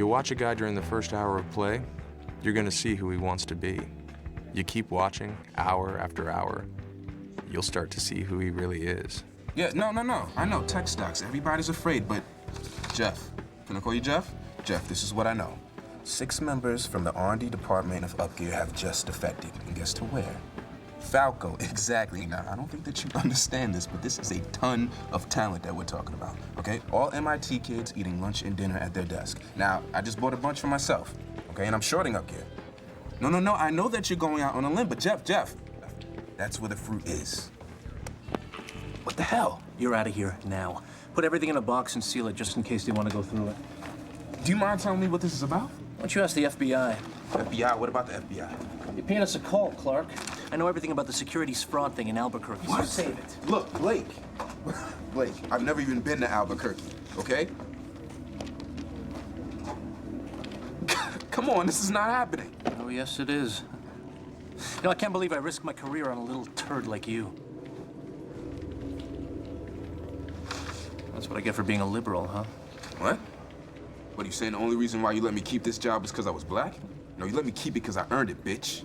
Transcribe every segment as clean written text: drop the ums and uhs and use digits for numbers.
You watch a guy during the first hour of play, you're gonna see who he wants to be. You keep watching, hour after hour, you'll start to see who he really is. Yeah, no. I know, tech stocks. Everybody's afraid, but Jeff, can I call you Jeff? Jeff, this is what I know. 6 members from the R&D department of Upgear have just defected. And guess to where? Falco, exactly. Now, I don't think that you understand this, but this is a ton of talent that we're talking about, okay? All MIT kids eating lunch and dinner at their desk. Now, I just bought a bunch for myself, okay? And I'm shorting Upgear. No, I know that you're going out on a limb, but Jeff, that's where the fruit is. What the hell? You're out of here now. Put everything in a box and seal it just in case they want to go through it. Do you mind telling me what this is about? Why don't you ask the FBI? FBI? What about the FBI? You're paying us a call, Clark. I know everything about the securities fraud thing in Albuquerque. What? So save it. Look, Blake, I've never even been to Albuquerque, okay? Come on, this is not happening. Oh, yes, it is. You know, I can't believe I risked my career on a little turd like you. That's what I get for being a liberal, huh? What? What, are you saying the only reason why you let me keep this job is because I was black? No, you let me keep it because I earned it, bitch.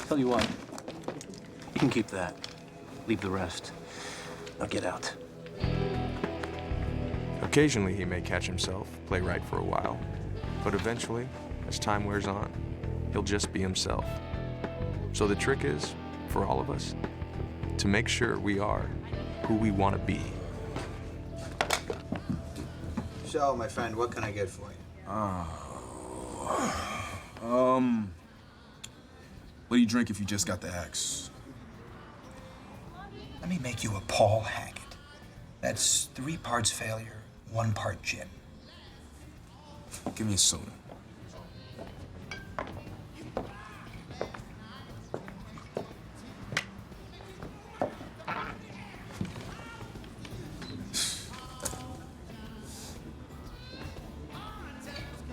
Tell you what, you can keep that. Leave the rest. Now get out. Occasionally he may catch himself, play right for a while, but eventually, as time wears on, he'll just be himself. So the trick is, for all of us, to make sure we are who we want to be. So, my friend, what can I get for you? What do you drink if you just got the axe? Let me make you a Paul Haggett. That's 3 parts failure, 1 part gin. Give me a soda.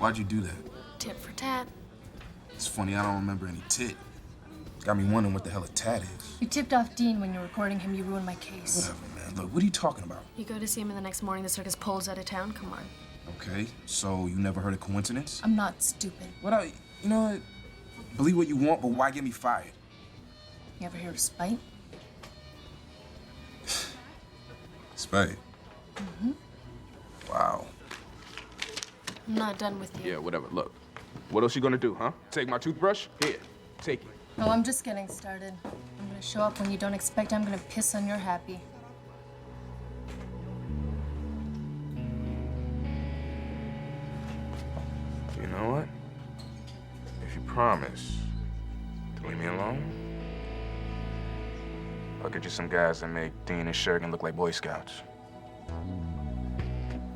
Why'd you do that? Tit for tat. It's funny, I don't remember any tit. Got me wondering what the hell a tat is. You tipped off Dean when you were recording him. You ruined my case. Whatever, man. Look, what are you talking about? You go to see him and the next morning the circus pulls out of town? Come on. Okay, so you never heard of coincidence? I'm not stupid. You know what? Believe what you want, but why get me fired? You ever hear of spite? Spite? Mm-hmm. Wow. I'm not done with you. Yeah, whatever. Look, what else you gonna do, huh? Take my toothbrush? Here, take it. No, I'm just getting started. I'm gonna show up when you don't expect. I'm gonna piss on your happy. You know what? If you promise to leave me alone, I'll get you some guys that make Dean and Shergan look like Boy Scouts.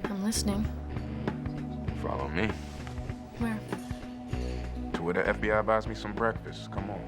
I'm listening. Follow me. Where? To where the FBI buys me some breakfast. Come on.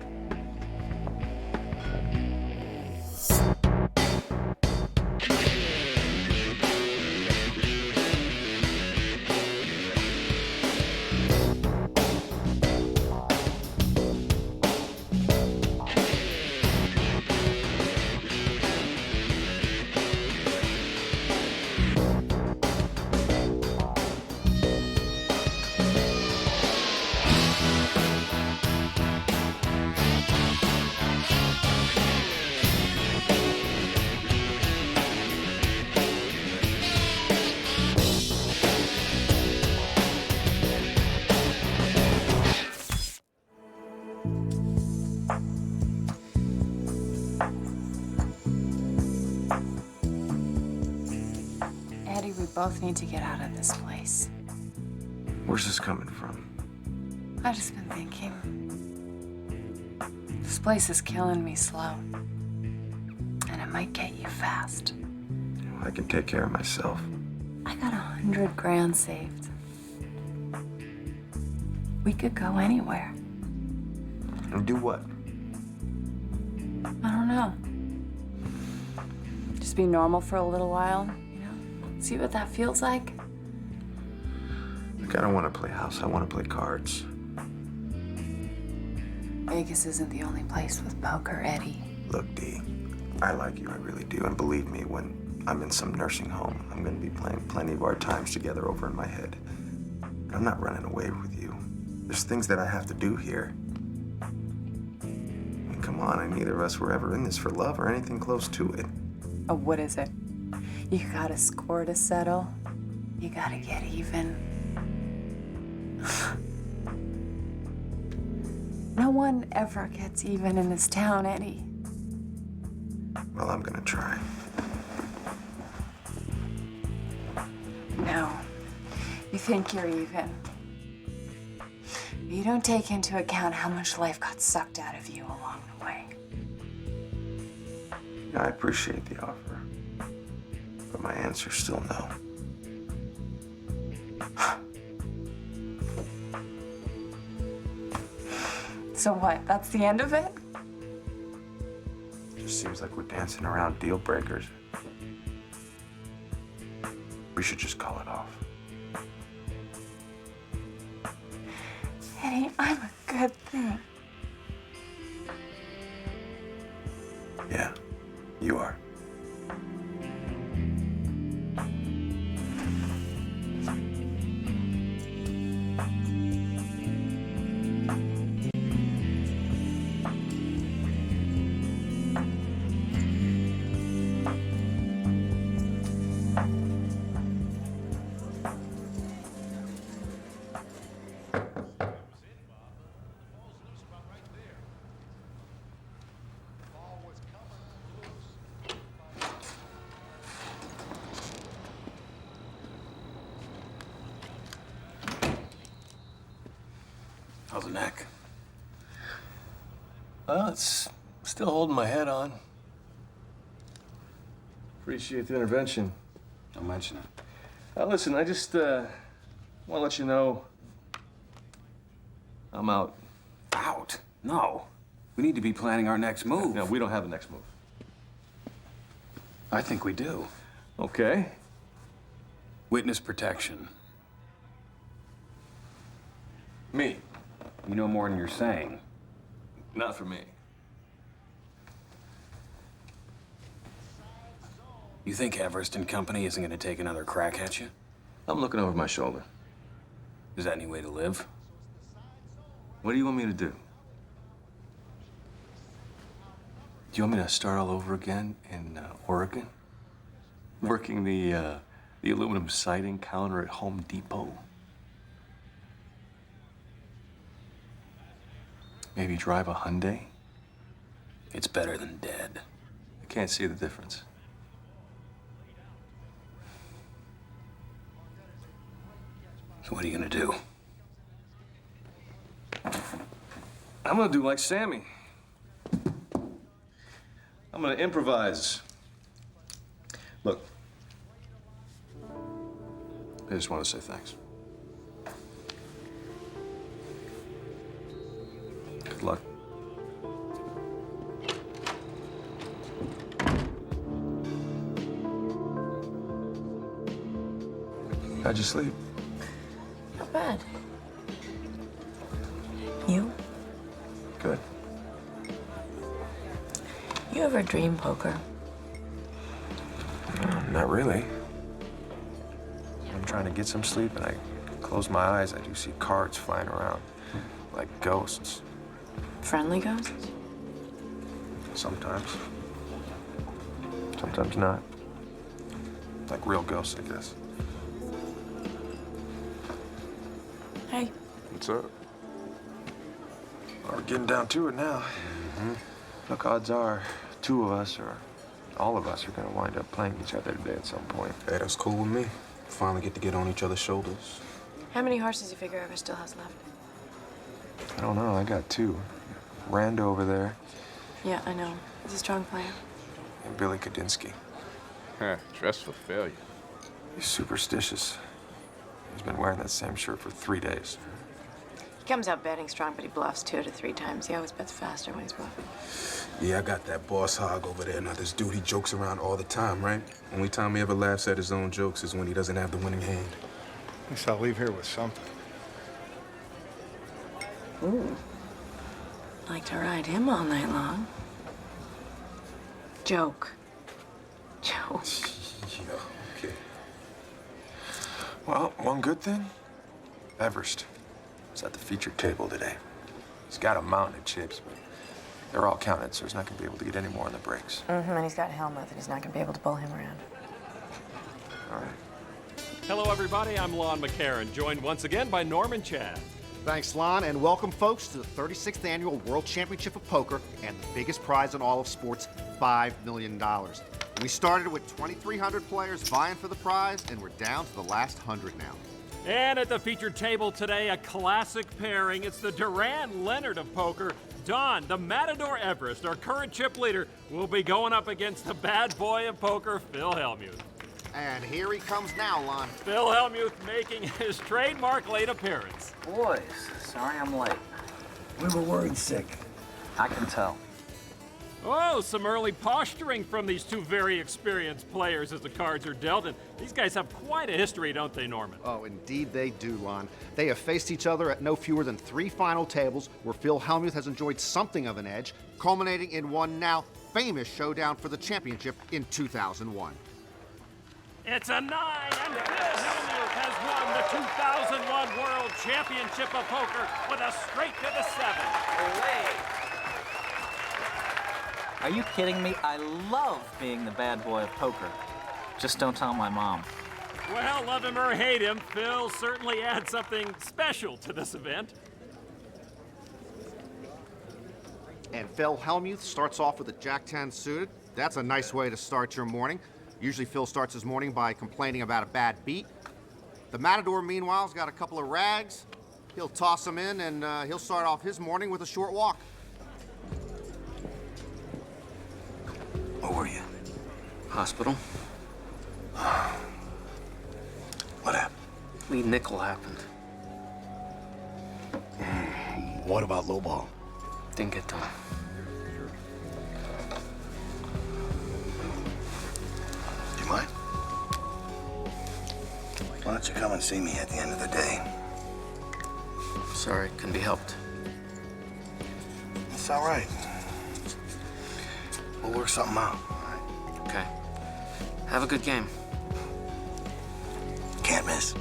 Eddie, we both need to get out of this place. Where's this coming from? I've just been thinking. This place is killing me slow. And it might get you fast. I can take care of myself. I got 100 grand saved. We could go anywhere. And do what? I don't know. Just be normal for a little while, you know? See what that feels like? Look, I don't want to play house. I want to play cards. Vegas isn't the only place with poker, Eddie. Look, D, I like you. I really do. And believe me, when I'm in some nursing home. I'm gonna be playing plenty of our times together over in my head. I'm not running away with you. There's things that I have to do here. I mean, come on, and neither of us were ever in this for love or anything close to it. Oh, what is it? You got a score to settle? You gotta get even. No one ever gets even in this town, Eddie. Well, I'm gonna try. No. You think you're even. You don't take into account how much life got sucked out of you along the way. I appreciate the offer, but my answer's still no. So what? That's the end of it? Just seems like we're dancing around deal breakers. We should just call it off. Eddie, I'm a good thing. Yeah, you are. How's the neck? Well, it's still holding my head on. Appreciate the intervention. Don't mention it. Listen, I just want to let you know I'm out. Out? No. We need to be planning our next move. No, we don't have the next move. I think we do. Okay. Witness protection. Me. You know more than you're saying. Not for me. You think Everest and company isn't going to take another crack at you? I'm looking over my shoulder. Is that any way to live? What do you want me to do? Do you want me to start all over again in Oregon? Working the aluminum siding counter at Home Depot? Maybe drive a Hyundai? It's better than dead. I can't see the difference. So what are you going to do? I'm gonna do like Sammy. I'm gonna improvise. Look, I just want to say thanks. Good luck. How'd you sleep? Not bad. You? Good. You ever dream poker? Not really. I'm trying to get some sleep, and I close my eyes. I do see cards flying around, like ghosts. Friendly ghosts? Sometimes. Sometimes not. Like real ghosts, I guess. Hey. What's up? Well, we're getting down to it now. Look, odds are, two of us, or all of us, are gonna wind up playing each other today at some point. Hey, that's cool with me. Finally get on each other's shoulders. How many horses do you figure Everest still has left? I don't know, I got two. Rando over there, Yeah, I know. He's a strong player. and Billy Kadinsky. Dressed for failure. He's superstitious. He's been wearing that same shirt for 3 days. He comes out betting strong, but he bluffs 2 to 3 times. He always bets faster when he's bluffing. Yeah, I got that boss hog over there. Now, this dude, he jokes around all the time, right? Only time he ever laughs at his own jokes is when he doesn't have the winning hand. At least I'll leave here with something. Ooh. Like to ride him all night long. Joke. Joke. Okay. Well, one good thing, Everest is at the featured table today. He's got a mountain of chips, but they're all counted, so he's not going to be able to get any more on the breaks. And he's got Helmuth, and he's not going to be able to pull him around. All right. Hello, everybody. I'm Lon McCarran, joined once again by Norman Chad. Thanks, Lon, and welcome, folks, to the 36th Annual World Championship of Poker and the biggest prize in all of sports, $5 million. We started with 2,300 players vying for the prize, and we're down to the last 100 now. And at the featured table today, a classic pairing. It's the Duran Leonard of poker. Don, the Matador Everest, our current chip leader, will be going up against the bad boy of poker, Phil Hellmuth. And here he comes now, Lon. Phil Hellmuth making his trademark late appearance. Boys, sorry I'm late. We were worried sick. I can tell. Oh, some early posturing from these two very experienced players as the cards are dealt, and these guys have quite a history, don't they, Norman? Oh, indeed they do, Lon. They have faced each other at no fewer than 3 final tables where Phil Hellmuth has enjoyed something of an edge, culminating in one now famous showdown for the championship in 2001. It's a 9, and Phil Hellmuth has won the 2001 World Championship of Poker with a straight to the 7. Are you kidding me? I love being the bad boy of poker. Just don't tell my mom. Well, love him or hate him, Phil certainly adds something special to this event. And Phil Hellmuth starts off with a Jack-10 suited. That's a nice way to start your morning. Usually Phil starts his morning by complaining about a bad beat. The Matador, meanwhile, has got a couple of rags. He'll toss them in, and he'll start off his morning with a short walk. Where were you? Hospital. What happened? Lead nickel happened. What about lowball? Didn't get done. Do you mind? Why don't you come and see me at the end of the day? Sorry, couldn't be helped. It's all right. We'll work something out. Okay. Have a good game. Can't miss.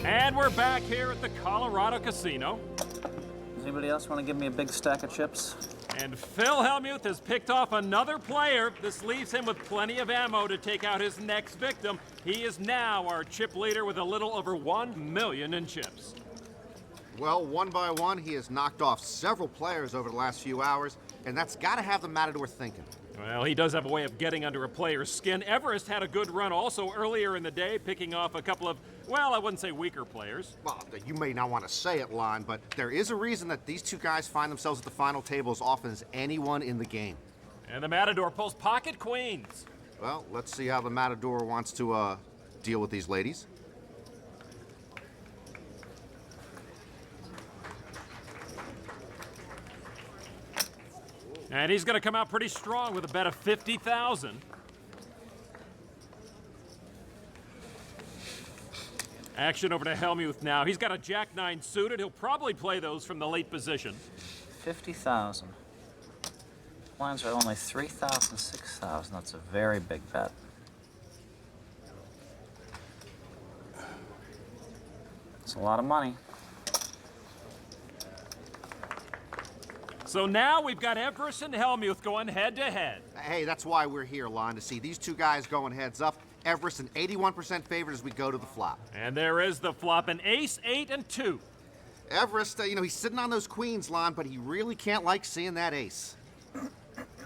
And we're back here at the Colorado Casino. Does anybody else want to give me a big stack of chips? And Phil Hellmuth has picked off another player. This leaves him with plenty of ammo to take out his next victim. He is now our chip leader with a little over 1 million in chips. Well, one by one, he has knocked off several players over the last few hours, and that's got to have the Matador thinking. Well, he does have a way of getting under a player's skin. Everest had a good run also earlier in the day, picking off a couple of, well, I wouldn't say weaker players. Well, you may not want to say it, Lon, but there is a reason that these two guys find themselves at the final table as often as anyone in the game. And the Matador pulls pocket queens. Well, let's see how the Matador wants to deal with these ladies. And he's going to come out pretty strong with a bet of 50,000. Action over to Hellmuth now. He's got a Jack-9 suited. He'll probably play those from the late position. 50,000. Lines are only 3,000, 6,000. That's a very big bet. It's a lot of money. So now we've got Everest and Hellmuth going head-to-head. Hey, that's why we're here, Lon, to see these two guys going heads up. Everest an 81% favorite as we go to the flop. And there is the flop, an ace, 8, and 2. Everest, he's sitting on those queens, Lon, but he really can't like seeing that ace.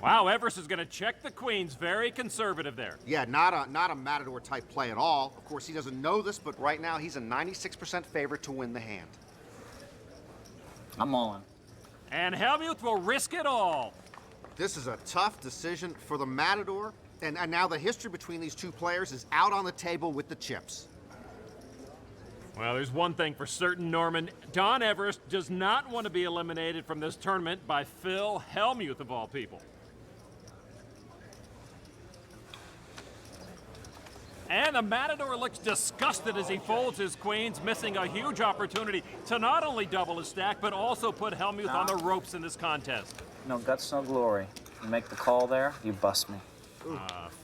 Wow, Everest is going to check the queens. Very conservative there. Yeah, not a Matador-type play at all. Of course, he doesn't know this, but right now he's a 96% favorite to win the hand. I'm all in. And Hellmuth will risk it all. This is a tough decision for the Matador, and now the history between these two players is out on the table with the chips. Well, there's one thing for certain, Norman. Don Everest does not want to be eliminated from this tournament by Phil Hellmuth, of all people. And the Matador looks disgusted as he folds his queens, missing a huge opportunity to not only double his stack, but also put Hellmuth on the ropes in this contest. No guts, no glory. You make the call there, you bust me.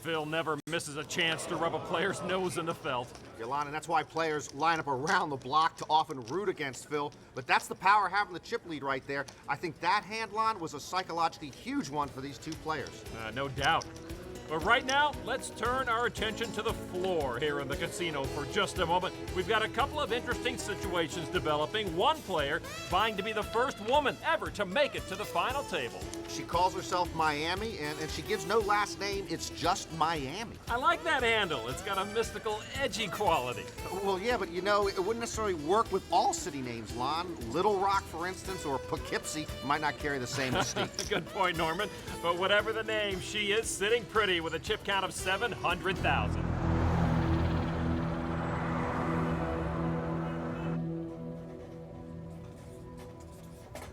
Phil never misses a chance to rub a player's nose in the felt. Yolanda, that's why players line up around the block to often root against Phil. But that's the power of having the chip lead right there. I think that hand line was a psychologically huge one for these two players. No doubt. But right now, let's turn our attention to the floor here in the casino for just a moment. We've got a couple of interesting situations developing. One player vying to be the first woman ever to make it to the final table. She calls herself Miami, and she gives no last name. It's just Miami. I like that handle. It's got a mystical, edgy quality. Well, yeah, but you know, it wouldn't necessarily work with all city names, Lon. Little Rock, for instance, or Poughkeepsie might not carry the same mystique. Good point, Norman. But whatever the name, she is sitting pretty with a chip count of 700,000.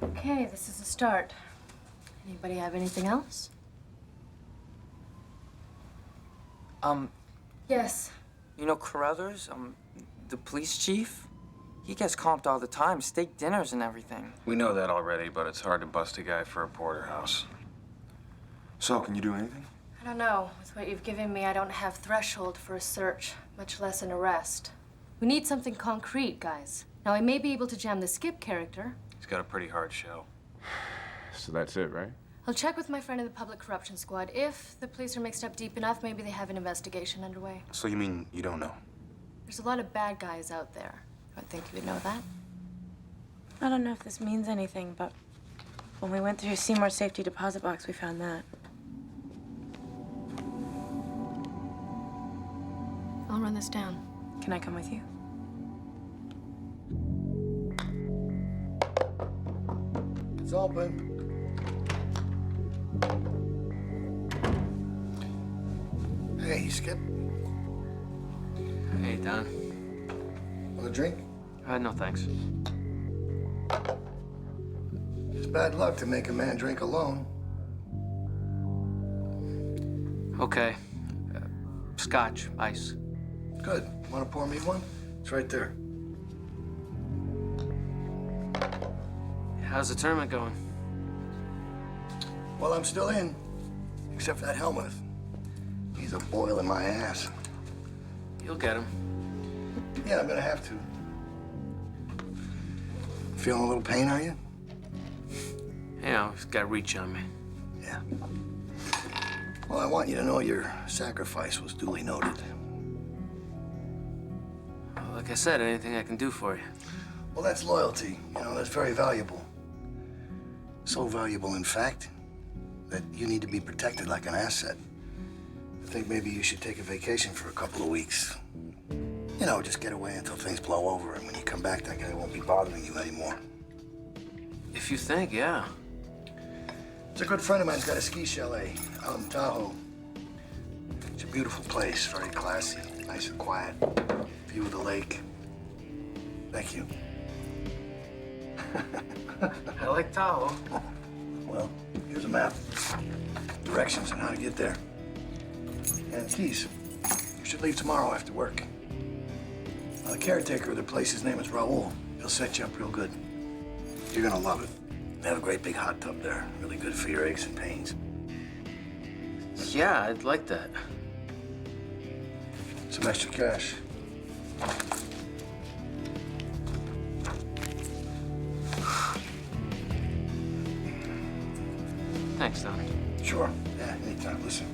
Okay, this is a start. Anybody have anything else? Yes. You know Carruthers, the police chief? He gets comped all the time, steak dinners and everything. We know that already, but it's hard to bust a guy for a porterhouse. So, can you do anything? I don't know. With what you've given me, I don't have threshold for a search, much less an arrest. We need something concrete, guys. Now, I may be able to jam the Skip character. He's got a pretty hard show. So that's it, right? I'll check with my friend in the public corruption squad. If the police are mixed up deep enough, maybe they have an investigation underway. So you mean you don't know? There's a lot of bad guys out there. I think you would know that. I don't know if this means anything, but when we went through Seymour's safety deposit box, we found that. I'll run this down. Can I come with you? It's open. Hey, Skip. Hey, Don. Want a drink? No thanks. It's bad luck to make a man drink alone. Okay. Scotch, ice. Good. Want to pour me one? It's right there. How's the tournament going? Well, I'm still in. Except for that Hellmuth. He's a boil in my ass. You'll get him. Yeah, I'm gonna have to. Feeling a little pain, are you? Yeah, he's got reach on me. Yeah. Well, I want you to know your sacrifice was duly noted. Well, like I said, anything I can do for you. Well, that's loyalty. You know, that's very valuable. So valuable, in fact, that you need to be protected like an asset. I think maybe you should take a vacation for a couple of weeks. You know, just get away until things blow over, and when you come back, that guy won't be bothering you anymore. If you think, yeah. It's a good friend of mine's got a ski chalet out in Tahoe. It's a beautiful place, very classy, nice and quiet. View of the lake. Thank you. I like Tahoe. Well, here's a map. Directions on how to get there. And keys. You should leave tomorrow after work. The caretaker of the place, his name is Raul. He'll set you up real good. You're gonna love it. They have a great big hot tub there. Really good for your aches and pains. Yeah, I'd like that. Some extra cash. Thanks, Don. Sure. Yeah, anytime. Listen,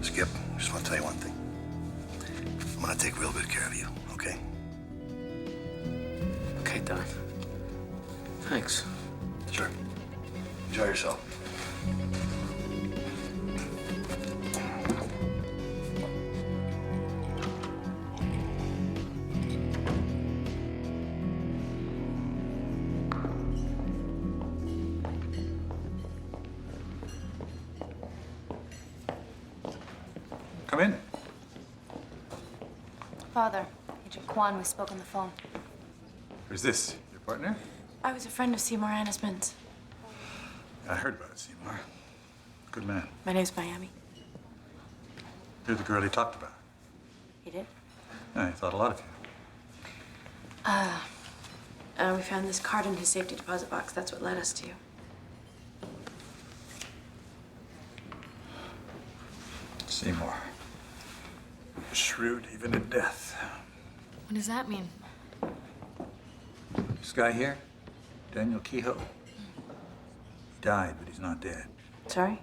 Skip, I just want to tell you one thing. I'm gonna take real good care of you, okay? Okay, Don. Thanks. Sure. Enjoy yourself. Come in. Father, Agent Kwan, we spoke on the phone. Who's this? Your partner? I was a friend of Seymour Anisman's. I heard about it, Seymour. Good man. My name's Miami. You're the girl he talked about. He did? I thought a lot of you. We found this card in his safety deposit box. That's what led us to you. Seymour. Shrewd even in death. What does that mean? This guy here, Daniel Kehoe. He died, but he's not dead. Sorry?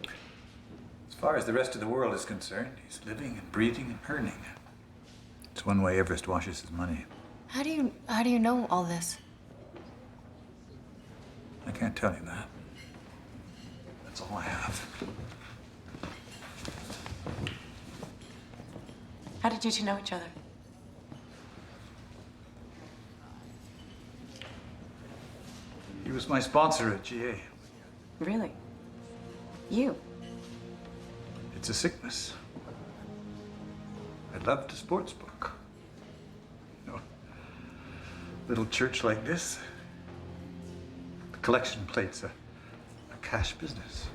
As far as the rest of the world is concerned, he's living and breathing and earning. It's one way Everest washes his money. How do you know all this? I can't tell you that. That's all I have. How did you two know each other? He was my sponsor at GA. Really? You? It's a sickness. I loved a sports book. You know, little church like this, the collection plate's a cash business.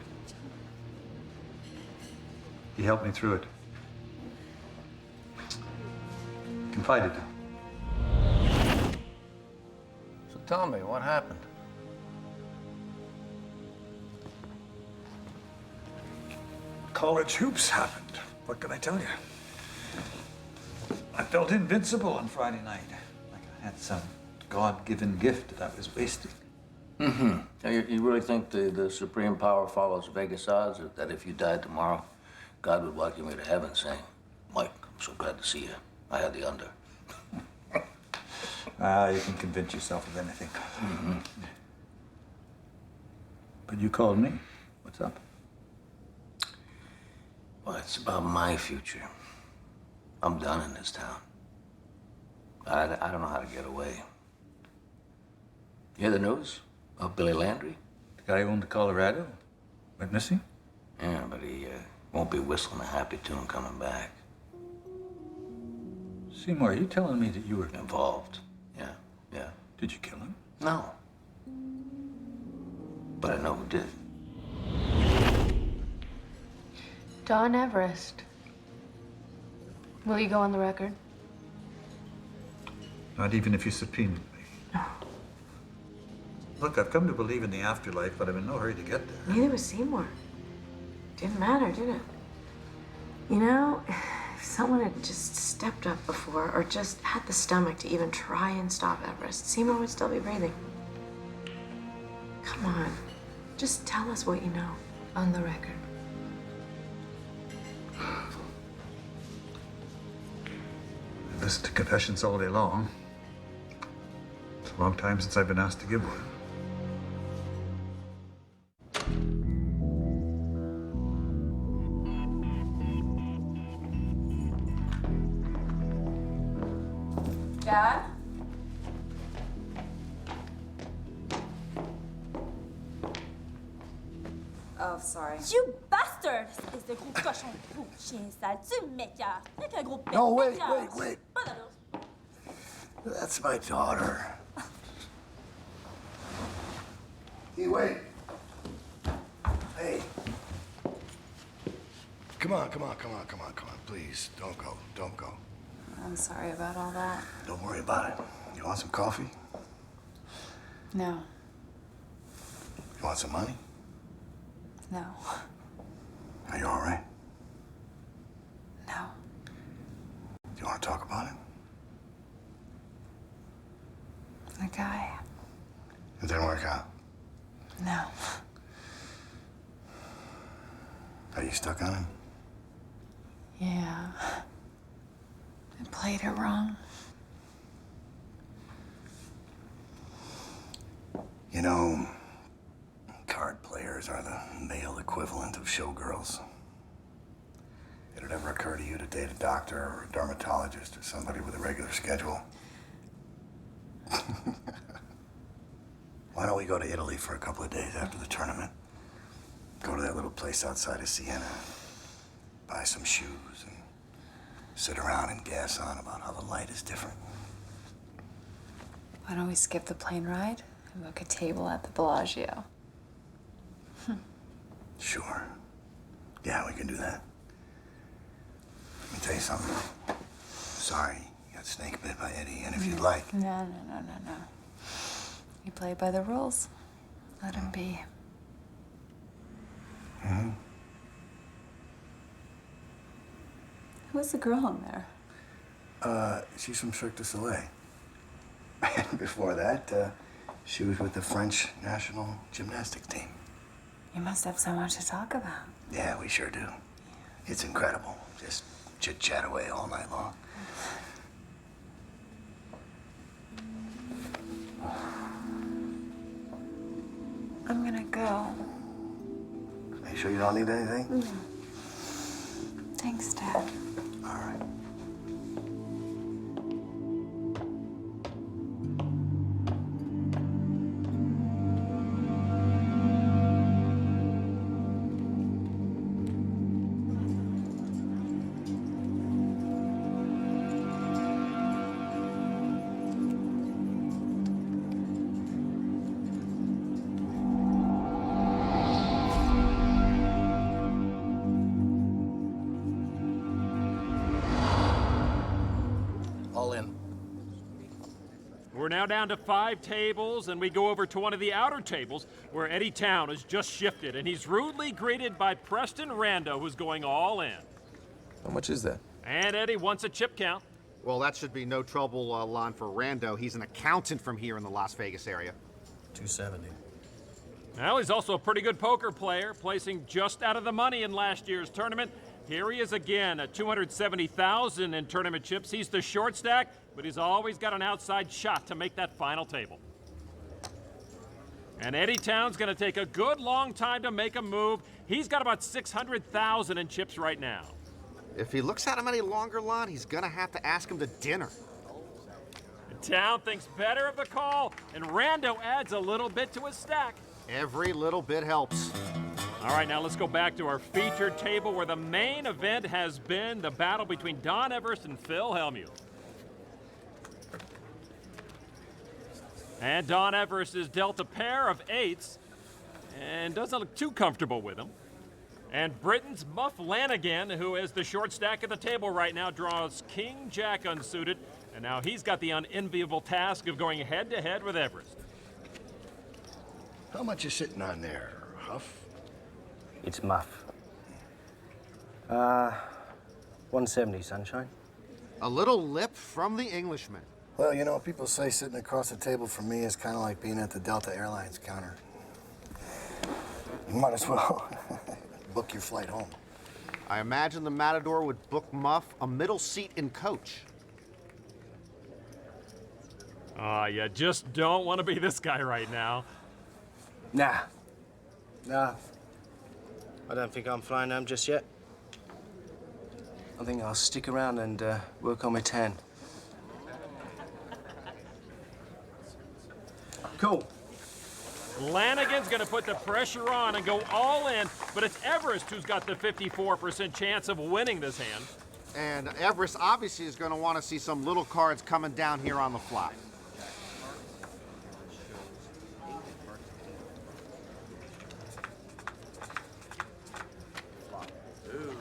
He helped me through it. Confided in him. So tell me, what happened? College hoops happened. What can I tell you? I felt invincible on Friday night. Like I had some God-given gift that I was wasting. Mm-hmm. You really think the supreme power follows Vegas odds, or that if you died tomorrow, God would welcome you to heaven saying, Mike, I'm so glad to see you. I had the under. You can convince yourself of anything. Mm-hmm. But you called me. What's up? Well, it's about my future. I'm done in this town. I don't know how to get away. You hear the news of Billy Landry? The guy who owned the Colorado? Went missing? Yeah, but he won't be whistling a happy tune coming back. Seymour, are you telling me that you were involved? Yeah. Did you kill him? No. But I know who did. Don Everest. Will you go on the record? Not even if you subpoenaed me. No. Look, I've come to believe in the afterlife, but I'm in no hurry to get there. Neither was Seymour. Didn't matter, did it? You know, if someone had just stepped up before or just had the stomach to even try and stop Everest, Seymour would still be breathing. Come on. Just tell us what you know. On the record. I listen to confessions all day long. It's a long time since I've been asked to give one. Dad? Oh, sorry. You bastard! Espèce de gros cochon de fou, chien sale, tu m'écœures. T'es qu'un gros pet. No, wait. That's my daughter. Hey, wait. Hey. Come on. Please, don't go. I'm sorry about all that. Don't worry about it. You want some coffee? No. You want some money? No. Are you all right? No. Do you want to talk about it? The guy. It didn't work out. No. Are you stuck on him? Yeah. I played it wrong. You know, card players are the male equivalent of showgirls. Did it ever occur to you to date a doctor or a dermatologist or somebody with a regular schedule? Why don't we go to Italy for a couple of days after the tournament? Go to that little place outside of Siena, buy some shoes, and sit around and gas on about how the light is different. Why don't we skip the plane ride and book a table at the Bellagio? Sure. Yeah, we can do that. tell you something. Sorry, you got snake bit by Eddie, and if you'd like... No. You play by the rules. Let him be. Mm-hmm. Who's the girl in there? She's from Cirque du Soleil. And before that, she was with the French national gymnastics team. You must have so much to talk about. Yeah, we sure do. It's incredible. Just chit-chat away all night long. I'm gonna go. Are you sure you don't need anything? Thanks, Dad. All right. All in. We're now down to 5 tables, and we go over to one of the outer tables where Eddie Towne has just shifted, and he's rudely greeted by Preston Rando, who's going all in. How much is that? And Eddie wants a chip count. Well, that should be no trouble, Lon, for Rando. He's an accountant from here in the Las Vegas area. 270. Well, he's also a pretty good poker player, placing just out of the money in last year's tournament. Here he is again at $270,000 in tournament chips. He's the short stack, but he's always got an outside shot to make that final table. And Eddie Towne's going to take a good long time to make a move. He's got about $600,000 in chips right now. If he looks at him any longer, Lon, he's gonna have to ask him to dinner. Towne thinks better of the call, and Rando adds a little bit to his stack. Every little bit helps. All right, now let's go back to our featured table where the main event has been the battle between Don Everest and Phil Hellmuth. And Don Everest is dealt a pair of 8s and doesn't look too comfortable with them. And Britain's Muff Lanigan, who is the short stack at the table right now, draws King Jack unsuited, and now he's got the unenviable task of going head-to-head with Everest. How much you sitting on there, Huff? It's Muff. 170, sunshine. A little lip from the Englishman. Well, you know, people say sitting across the table from me is kind of like being at the Delta Airlines counter. You might as well book your flight home. I imagine the Matador would book Muff a middle seat in coach. You just don't want to be this guy right now. Nah. I don't think I'm flying home just yet. I think I'll stick around and work on my tan. Cool. Lanigan's going to put the pressure on and go all in, but it's Everest who's got the 54% chance of winning this hand. And Everest obviously is going to want to see some little cards coming down here on the fly.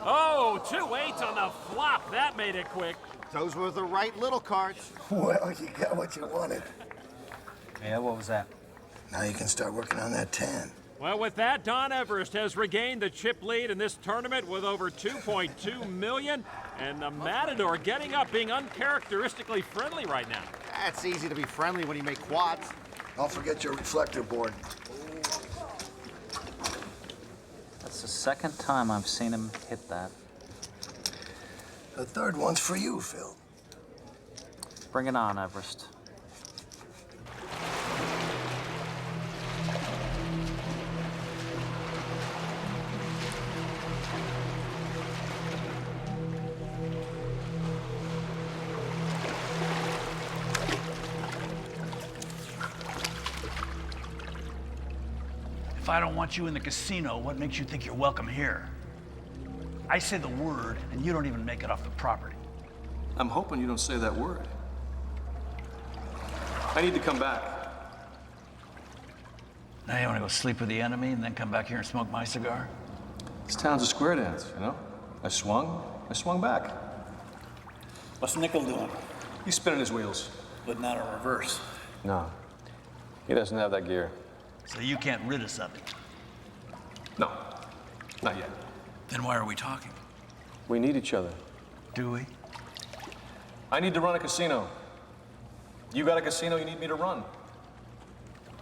Oh, 2 8s on the flop. That made it quick. Those were the right little cards. Well, you got what you wanted. Yeah, what was that? Now you can start working on that tan. Well, with that, Don Everest has regained the chip lead in this tournament with over $2.2 million, and the Matador getting up, being uncharacteristically friendly right now. It's easy to be friendly when you make quads. Don't forget your reflector board. That's the second time I've seen him hit that. The third one's for you, Phil. Bring it on, Everest. If I don't want you in the casino, what makes you think you're welcome here? I say the word, and you don't even make it off the property. I'm hoping you don't say that word. I need to come back. Now you want to go sleep with the enemy and then come back here and smoke my cigar? This town's a square dance, you know? I swung back. What's Nickel doing? He's spinning his wheels. But not a reverse. No. He doesn't have that gear. So you can't rid us of it. No. Not yet. Then why are we talking? We need each other. Do we? I need to run a casino. You got a casino you need me to run.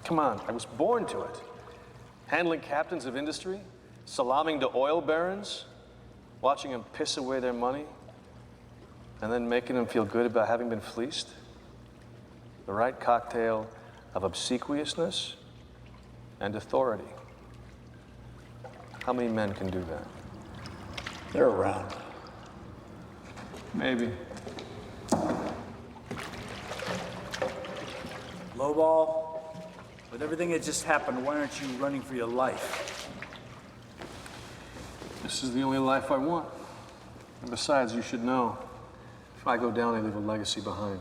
Come on, I was born to it. Handling captains of industry, salaaming to oil barons, watching them piss away their money, and then making them feel good about having been fleeced. The right cocktail of obsequiousness and authority. How many men can do that? They're around. Maybe. Lowball, with everything that just happened, why aren't you running for your life? This is the only life I want. And besides, you should know, if I go down, I leave a legacy behind.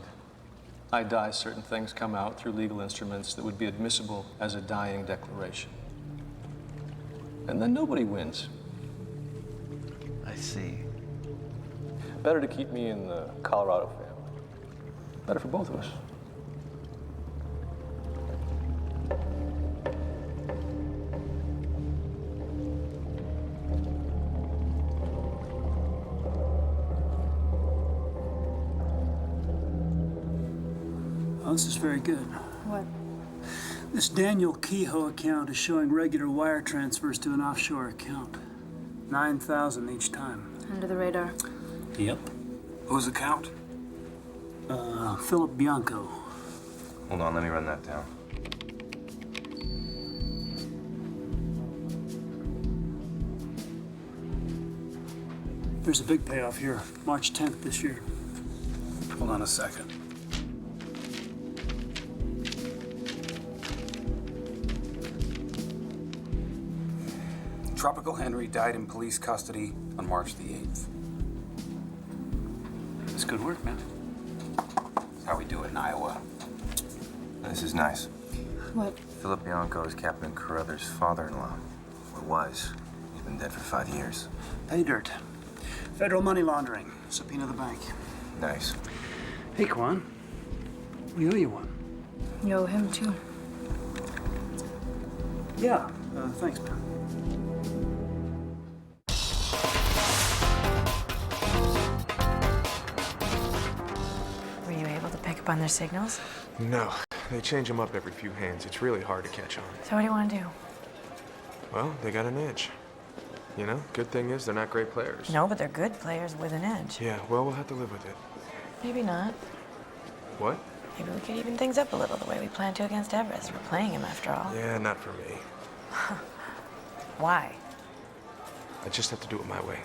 I die, certain things come out through legal instruments that would be admissible as a dying declaration. And then nobody wins. I see. Better to keep me in the Colorado family. Better for both of us. Oh, this is very good. What? This Daniel Kehoe account is showing regular wire transfers to an offshore account. 9,000 each time. Under the radar. Yep. Whose account? Philip Bianco. Hold on, let me run that down. There's a big payoff here, March 10th this year. Hold on a second. Tropical Henry died in police custody on March the 8th. It's good work, man. That's how we do it in Iowa. This is nice. What? Philip Bianco is Captain Carruthers' father-in-law. Or was. He's been dead for 5 years. Pay dirt. Federal money laundering. Subpoena the bank. Nice. Hey, Quan. We owe you one. You owe him too. Yeah. Thanks, man. Were you able to pick up on their signals? No, they change them up every few hands. It's really hard to catch on. So what do you want to do? Well, they got an edge. You know, good thing is they're not great players. No, but they're good players with an edge. Yeah, well, we'll have to live with it. Maybe not. What? Maybe we could even things up a little the way we planned to against Everest. We're playing him after all. Yeah, not for me. Why? I just have to do it my way.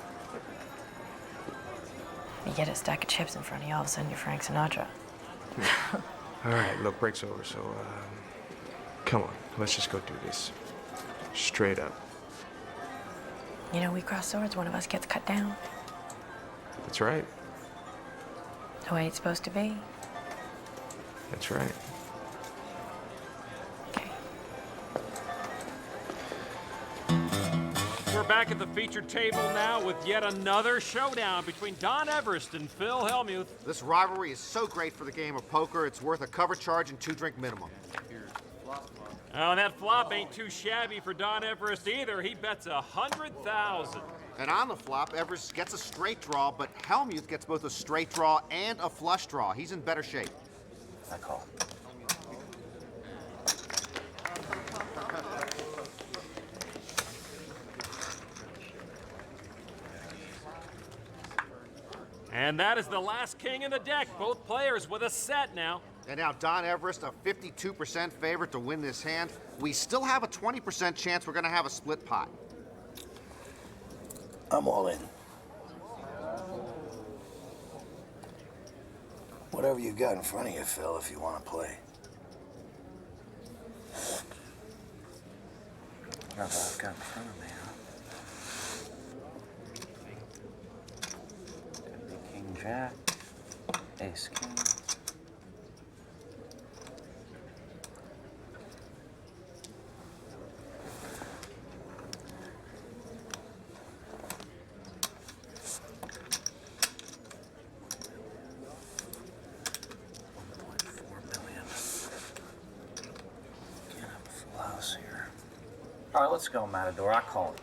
You get a stack of chips in front of you, all of a sudden you're Frank Sinatra. All right, look, break's over, so, come on, let's just go do this. Straight up. You know, we cross swords, one of us gets cut down. That's right. The way it's supposed to be. That's right. We're back at the featured table now with yet another showdown between Don Everest and Phil Hellmuth. This rivalry is so great for the game of poker, it's worth a cover charge and 2-drink minimum. Oh, that flop ain't too shabby for Don Everest either. He bets 100,000. And on the flop, Everest gets a straight draw, but Hellmuth gets both a straight draw and a flush draw. He's in better shape. I call. And that is the last king in the deck. Both players with a set now. And now Don Everest, a 52% favorite to win this hand. We still have a 20% chance we're going to have a split pot. I'm all in. Whatever you got in front of you, Phil, if you want to play. That's what I've got in front of me, huh? Could be King Jack, Ace King. All right, let's go, Matador. I'll call it.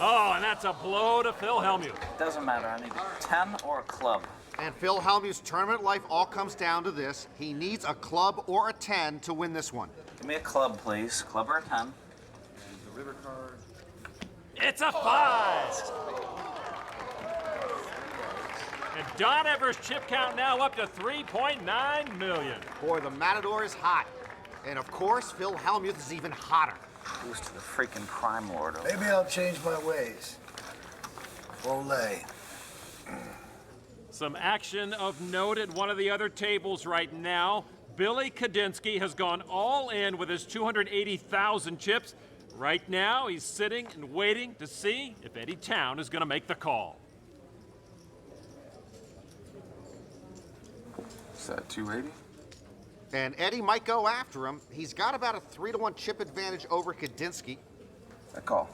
Oh, and that's a blow to Phil Hellmuth. Doesn't matter. I need a 10 or a club. And Phil Hellmuth's tournament life all comes down to this. He needs a club or a 10 to win this one. Give me a club, please. Club or a 10. And the river card. It's a 5. And Don Everest's chip count now up to 3.9 million. Boy, the Matador is hot. And of course, Phil Hellmuth is even hotter. Who's to the freaking crime lord? Maybe I'll change my ways. Olay. Some action of note at one of the other tables right now. Billy Kadinsky has gone all in with his 280,000 chips. Right now, he's sitting and waiting to see if Eddie Towne is going to make the call. Is that 280? And Eddie might go after him. He's got about a 3-to-1 chip advantage over Kadinsky. I call.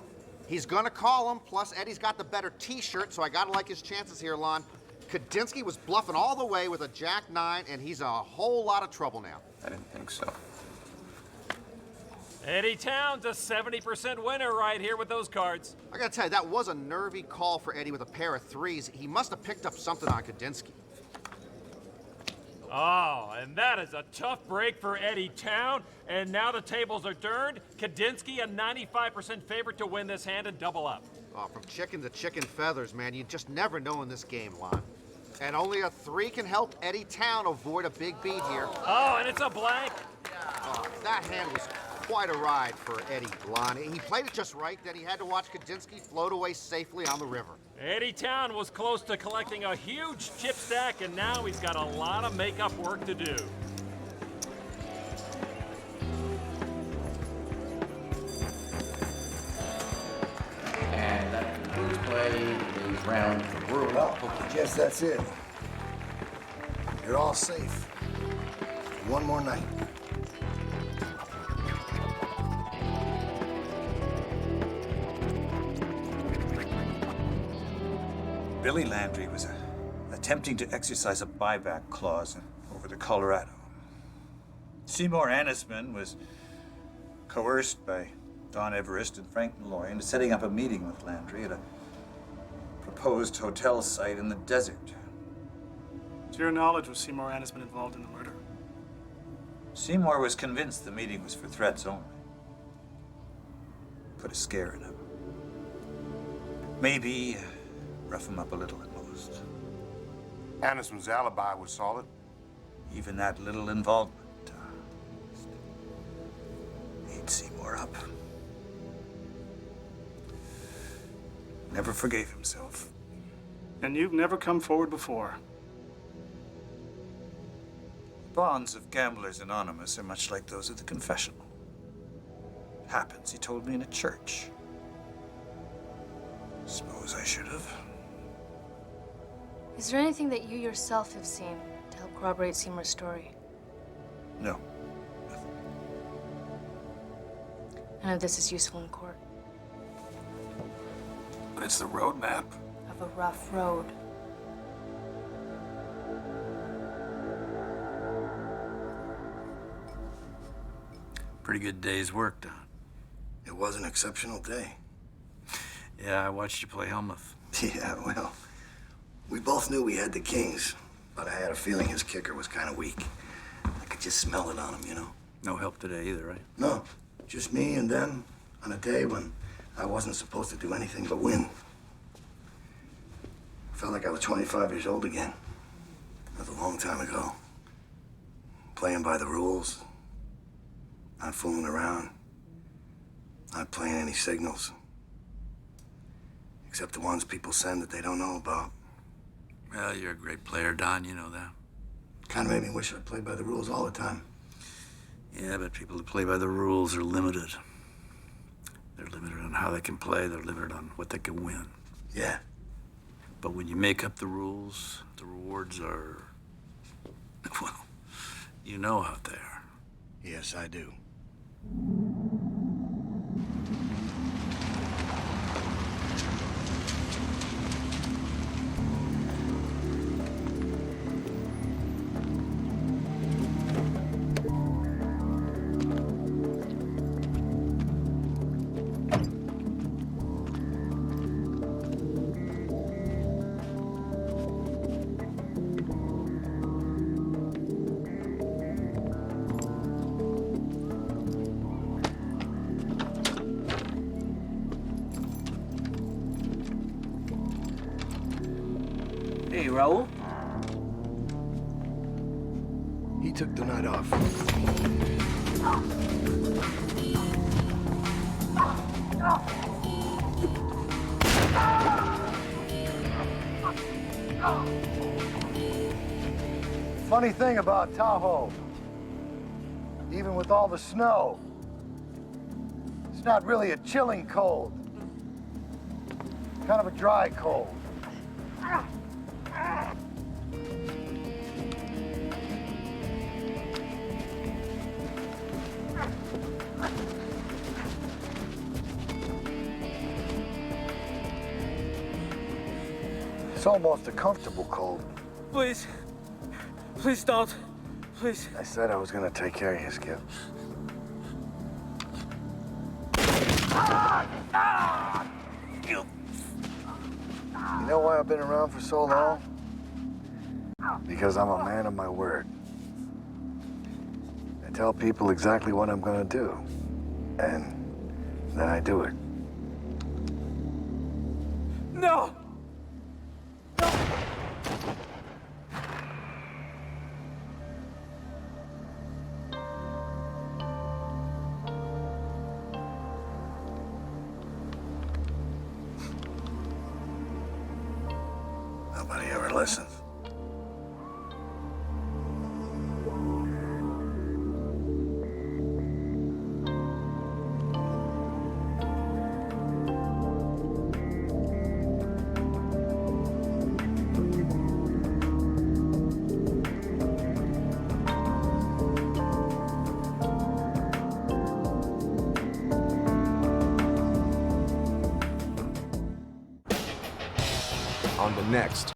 He's gonna call him, plus Eddie's got the better t-shirt, so I gotta like his chances here, Lon. Kadinsky was bluffing all the way with a Jack-9, and he's a whole lot of trouble now. I didn't think so. Eddie Towne's a 70% winner right here with those cards. I gotta tell you, that was a nervy call for Eddie with a pair of 3s. He must have picked up something on Kadinsky. Oh, and that is a tough break for Eddie Towne. And now the tables are turned. Kadinsky a 95% favorite to win this hand and double up. Oh, from chicken to chicken feathers, man. You just never know in this game, Lon. And only a 3 can help Eddie Towne avoid a big beat here. Oh, and it's a blank. Oh, that hand was quite a ride for Eddie, Lon. He played it just right, then he had to watch Kadinsky float away safely on the river. Eddie Towne was close to collecting a huge chip stack, and now he's got a lot of makeup work to do. And that concludes play today's round of the World Poker. Yes, that's it. You're all safe. One more night. Billy Landry was attempting to exercise a buyback clause over the Colorado. Seymour Anisman was coerced by Don Everest and Frank Molloy into setting up a meeting with Landry at a proposed hotel site in the desert. To your knowledge, was Seymour Anisman involved in the murder? Seymour was convinced the meeting was for threats only. Put a scare in him. Maybe rough him up a little at most. Anisman's alibi was solid. Even that little involvement made Seymour up. Never forgave himself. And you've never come forward before. Bonds of Gamblers Anonymous are much like those of the confessional. Happens, he told me, in a church. Suppose I should have. Is there anything that you yourself have seen to help corroborate Seymour's story? No. None of this is useful in court. But it's the roadmap. Of a rough road. Pretty good day's work, Don. It was an exceptional day. Yeah, I watched you play Hellmuth. Yeah, well, we both knew we had the kings, but I had a feeling his kicker was kind of weak. I could just smell it on him, you know? No help today either, right? No, just me and them on a day when I wasn't supposed to do anything but win. Felt like I was 25 years old again. That was a long time ago. Playing by the rules, not fooling around, not playing any signals. Except the ones people send that they don't know about. Well, you're a great player, Don. You know that. Kind of made me wish I played by the rules all the time. Yeah, but people who play by the rules are limited. They're limited on how they can play. They're limited on what they can win. Yeah. But when you make up the rules, the rewards are, well, you know how they are. Yes, I do. Hey, Raul. He took the night off. Funny thing about Tahoe, even with all the snow, it's not really a chilling cold. Kind of a dry cold. It's almost a comfortable cold. Please. Please don't. Please. I said I was gonna take care of you, Skip. You know why I've been around for so long? Because I'm a man of my word. I tell people exactly what I'm gonna do, and then I do it. No! Nobody ever listens. On the next